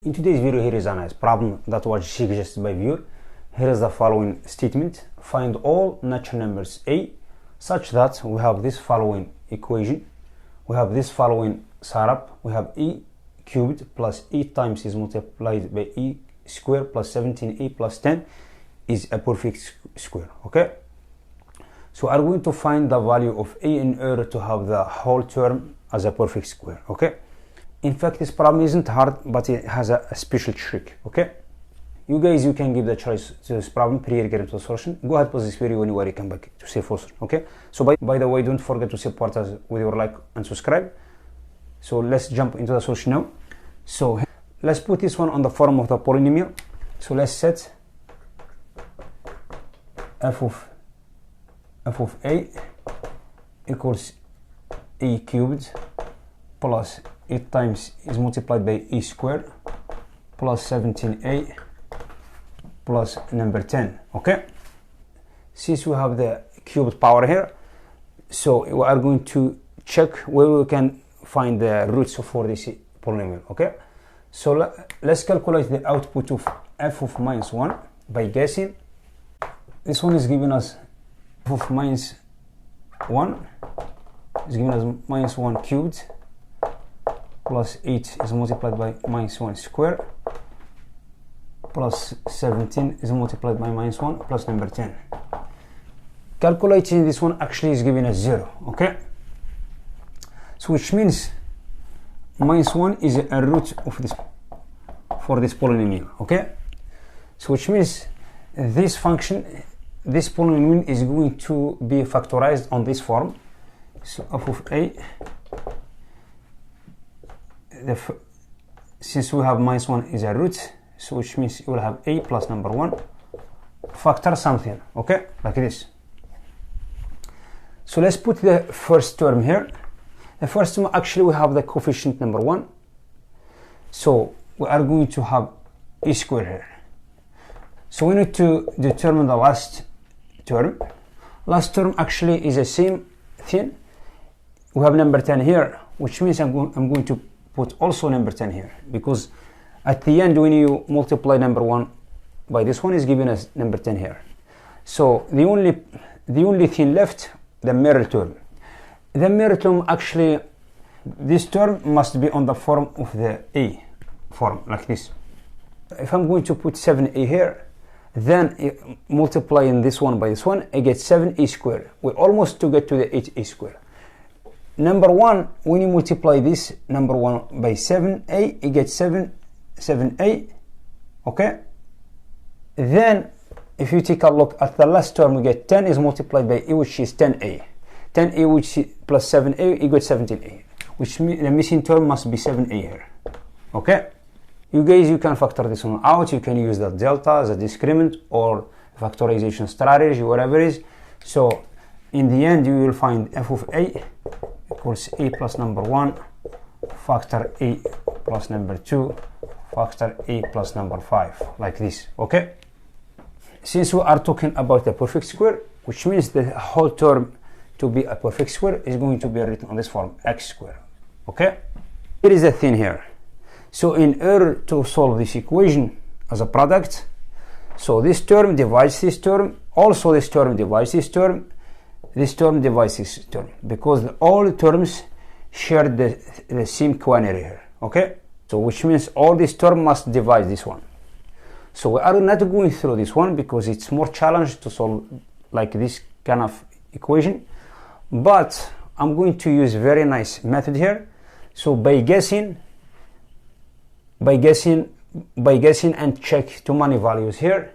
In today's video, here is a nice problem that was suggested by viewer. Here is the following statement. Find all natural numbers a such that we have this following equation. We have this following setup. We have e cubed plus e times is multiplied by e squared plus 17a plus 10 is a perfect square. Okay, so we are going to find the value of a in order to have the whole term as a perfect square. Okay, in fact this problem isn't hard, but it has a special trick. Okay, you guys, you can give the choice to this problem prior getting to the solution. Go ahead, pause this video when you come back to see solution. Okay, so by the way, don't forget to support us with your like and subscribe. So let's jump into the solution now. So let's put this one on the form of the polynomial. So let's set f of a equals e cubed plus 8 times is multiplied by e squared plus 17a plus number 10. Okay, since we have the cubed power here, so we are going to check where we can find the roots for this polynomial. Okay, so let's calculate the output of f of minus 1 by guessing. This one is giving us f of minus 1 is giving us minus 1 cubed plus 8 is multiplied by minus 1 squared plus 17 is multiplied by minus 1 plus number 10. Calculating this one actually is giving us 0. Okay, so which means minus 1 is a root of this for this polynomial. Okay, so which means this function, this polynomial is going to be factorized on this form. So f of a, since we have minus 1 is a root, so which means you will have a plus number 1 factor something. Okay, like this. So let's put the first term here. The first term, actually we have the coefficient number 1, so we are going to have e squared here. So we need to determine the last term. Last term actually is the same thing. We have number 10 here, which means I'm going to put also number 10 here, because at the end when you multiply number 1 by this one is giving us number 10 here. So the only thing left, the middle term. The middle term, actually this term must be on the form of the a form, like this. If I'm going to put 7a here, then multiplying this one by this one, I get 7a squared. We almost to get to the 8a squared. Number 1, when you multiply this number 1 by 7a, you get 7a. Okay, then if you take a look at the last term, we get 10 is multiplied by a, which is 10a. 10a, which is plus 7a, you get 17a, which means the missing term must be 7a here. Okay, you guys, you can factor this one out. You can use the delta as a discriminant or factorization strategy, whatever it is. So in the end, you will find f of a equals a plus number 1 factor a plus number 2 factor a plus number 5, like this. Okay, since we are talking about a perfect square, which means the whole term to be a perfect square is going to be written on this form, x squared. Okay, here is the thing here. So in order to solve this equation as a product, so this term divides this term, also this term divides this term, this term divides this term, because all terms share the same quantity here. Okay, so which means all this term must divide this one. So we are not going through this one because it's more challenging to solve like this kind of equation, but I'm going to use very nice method here. So by guessing and check too many values here,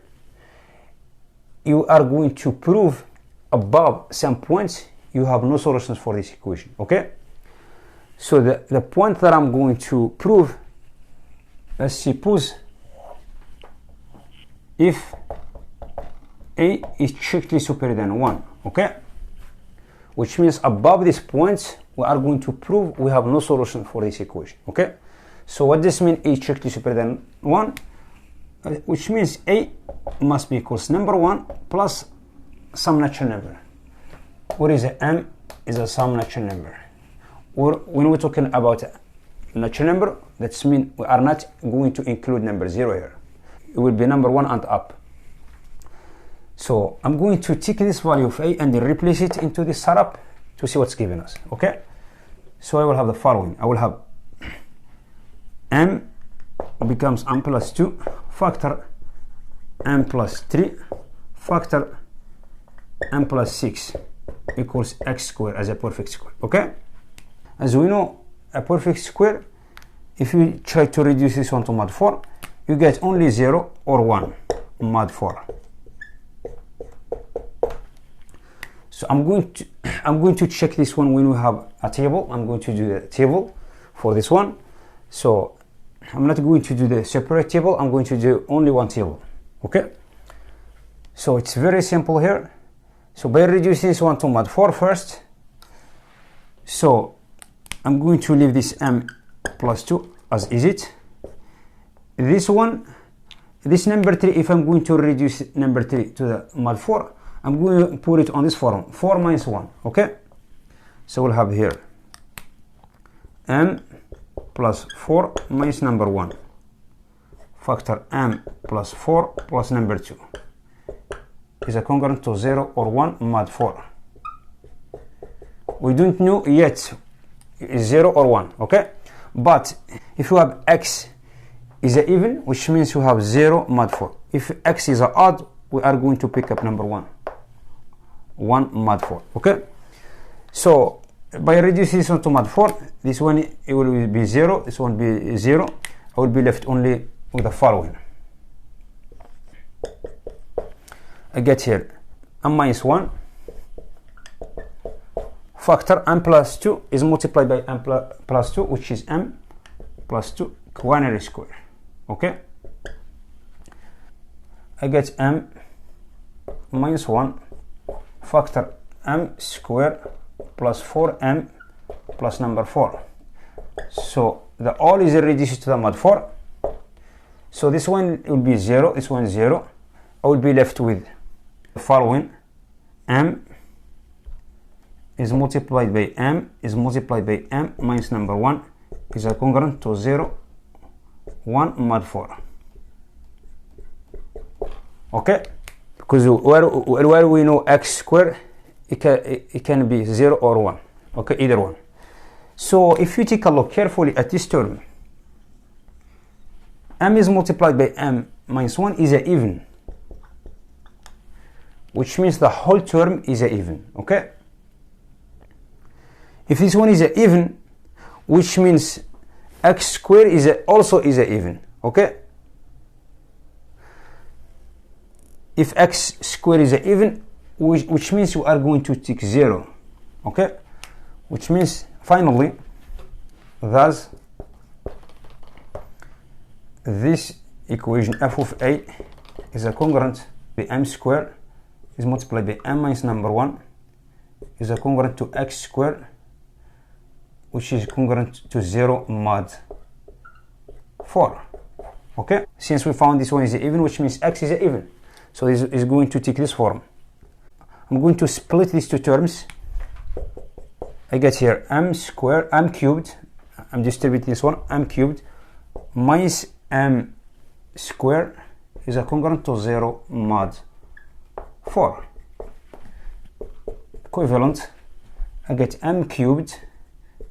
you are going to prove above some points you have no solutions for this equation. Okay, so the point that I'm going to prove, let's suppose if a is strictly superior than 1. Okay, which means above these points we are going to prove we have no solution for this equation. Okay, so what this means, a is strictly superior than 1, which means a must be equals number 1 plus some natural number. What is a m? Is a some natural number. Or when we're talking about natural number, that means we are not going to include number 0 here. It will be number 1 and up. So I'm going to take this value of a and replace it into the setup to see what's given us. Okay, so I will have the following. I will have m becomes m plus 2 factor m plus 3 factor m plus 6 equals x squared as a perfect square. Okay, as we know, a perfect square, if you try to reduce this one to mod 4, you get only 0 or 1 mod 4. So I'm going to check this one when we have a table. I'm going to do the table for this one. So I'm not going to do the separate table. I'm going to do only one table. Okay, so it's very simple here. So by reducing this one to mod 4 first, so I'm going to leave this m plus 2 as is it. This one, this number 3, if I'm going to reduce number 3 to the mod 4, I'm going to put it on this form, 4 minus 1. Okay, so we'll have here m plus 4 minus number 1 factor m plus 4 plus number 2 is a congruent to 0 or 1 mod 4. We don't know yet is 0 or 1. Okay, but if you have x is a even, which means you have 0 mod 4. If x is a odd, we are going to pick up number 1 mod 4. Okay, so by reducing this one to mod 4, this one it will be 0, this one will be 0. I will be left only with the following. I get here m minus 1 factor m plus 2 is multiplied by m plus 2, which is m plus 2 quinary square. Okay, I get m minus 1 factor m square plus 4m plus number 4. So the all is reduced to the mod 4. So this one will be 0, this one 0. I will be left with the following: m is multiplied by m is multiplied by m minus number 1 is a congruent to 0, 1 mod 4. Okay, because where we know x squared, it can be 0 or 1. Okay, either one. So if you take a look carefully at this term, m is multiplied by m minus 1 is an even, which means the whole term is an even. Okay, if this one is an even, which means x squared is also an even. Okay, if x squared is an even, which means you are going to take 0. Okay, which means finally, thus this equation f of a is a congruent by m squared is multiplied by m minus number 1 is a congruent to x squared, which is congruent to 0 mod 4. Okay, since we found this one is even, which means x is even, so this is going to take this form. I'm going to split these two terms. I get here m squared, m cubed, I'm distributing this one, m cubed minus m squared is a congruent to 0 mod 4. Equivalent, I get m cubed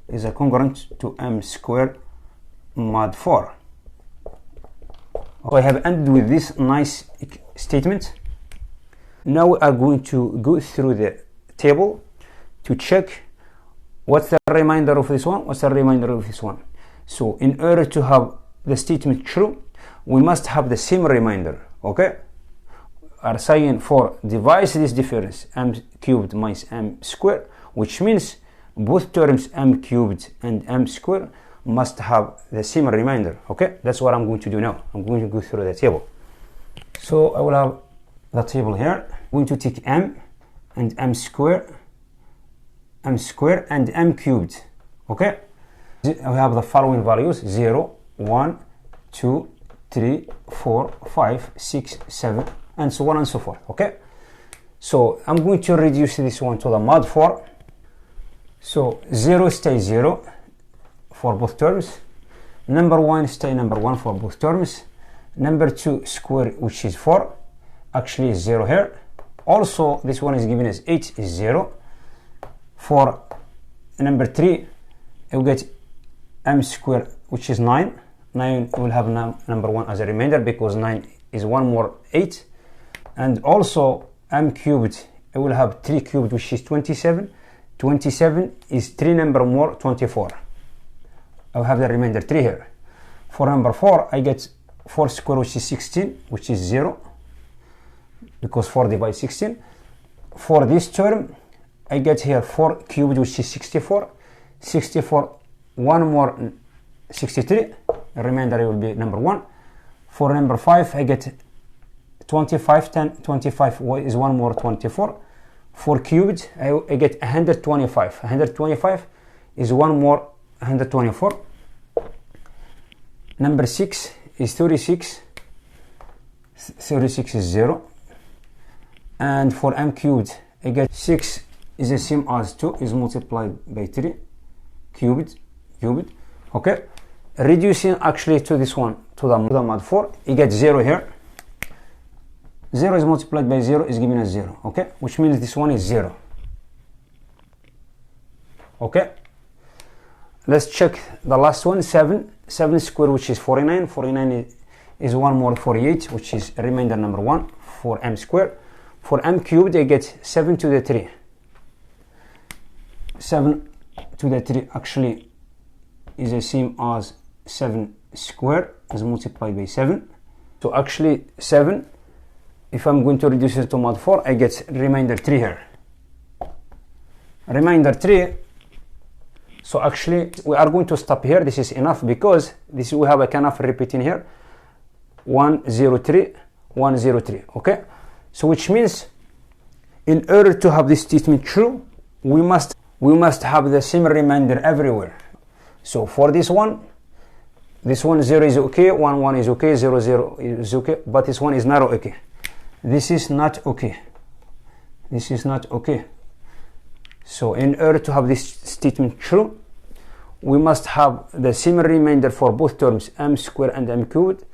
is a congruent to m squared mod 4. So I have ended with this nice statement. Now we are going to go through the table to check what's the remainder of this one, what's the remainder of this one. So in order to have the statement true, we must have the same remainder. Okay, are saying for divide this difference m cubed minus m squared, which means both terms m cubed and m squared must have the same remainder. Okay, that's what I'm going to do now. I'm going to go through the table. So I will have the table here. I'm going to take m and m squared and m cubed. Okay, we have the following values: 0, 1, 2, 3, 4, 5, 6, 7, and so on and so forth. Okay, so I'm going to reduce this one to the mod 4. So 0 stays 0 for both terms, Number 1 stay number 1 for both terms. Number 2 square, which is 4, actually is 0 here. Also this one is given as 8 is 0. For number 3 you get m square, which is 9. 9 will have number 1 as a remainder because 9 is 1 more 8. And also m cubed, it will have 3 cubed, which is 27. 27 is 3 number more 24. I'll have the remainder 3 here. For number 4 I get 4 square, which is 16, which is 0 because 4 divides 16. For this term I get here 4 cubed, which is 64. 64, 1 more 63, the remainder will be number 1. For number 5 I get 25, 10, 25 is 1 more 24. 4 cubed I get 125. 125 is 1 more 124. Number 6 is 36. 36 is 0. And for m cubed I get 6 is the same as 2 is multiplied by 3 cubed. Okay, reducing actually to this one, to the mod 4, you get 0 here. 0 is multiplied by 0 is giving us 0. Okay, which means this one is 0. Okay, let's check the last one. 7 square, which is 49. 49 is 1 more 48, which is remainder number 1 for m square. For m cubed I get 7 to the 3. 7 to the 3 actually is the same as 7 square is multiplied by 7. So actually 7, if I'm going to reduce it to mod 4, I get remainder 3 here. Remainder 3. So actually we are going to stop here. This is enough because this we have a kind of repeating here. 103, 103. Okay, so which means in order to have this statement true, we must have the same remainder everywhere. So for this one 0 is okay, 1 is okay, 0 is okay, but this one is not okay. This is not okay. This is not okay. So in order to have this statement true, we must have the same remainder for both terms, m square and m cubed,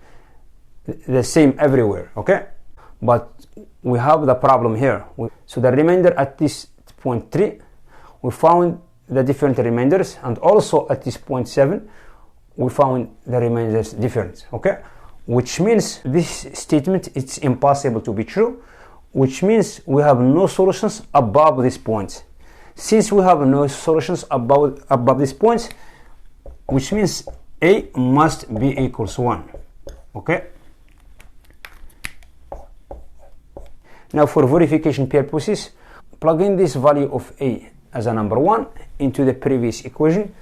the same everywhere. Okay, but we have the problem here. So the remainder at this point 3, we found the different remainders, and also at this point 7 we found the remainders different. Okay, which means this statement it's impossible to be true, which means we have no solutions above this point. Since we have no solutions above this point, which means a must be equals 1. Okay, now for verification purposes, plug in this value of a as a number 1 into the previous equation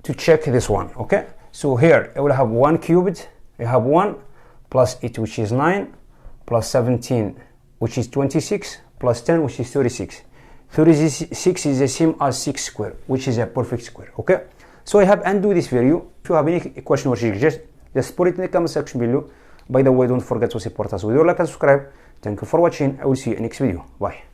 to check this one. Okay, so here I will have 1 cubed, I have 1 plus 8, which is 9, plus 17, which is 26, plus 10, which is 36. 36 is the same as 6 square, which is a perfect square. Okay, so I have undo this video. If you have any question or suggestion, just put it in the comment section below. By the way, don't forget to support us with your like and subscribe. Thank you for watching. I will see you in the next video. Bye.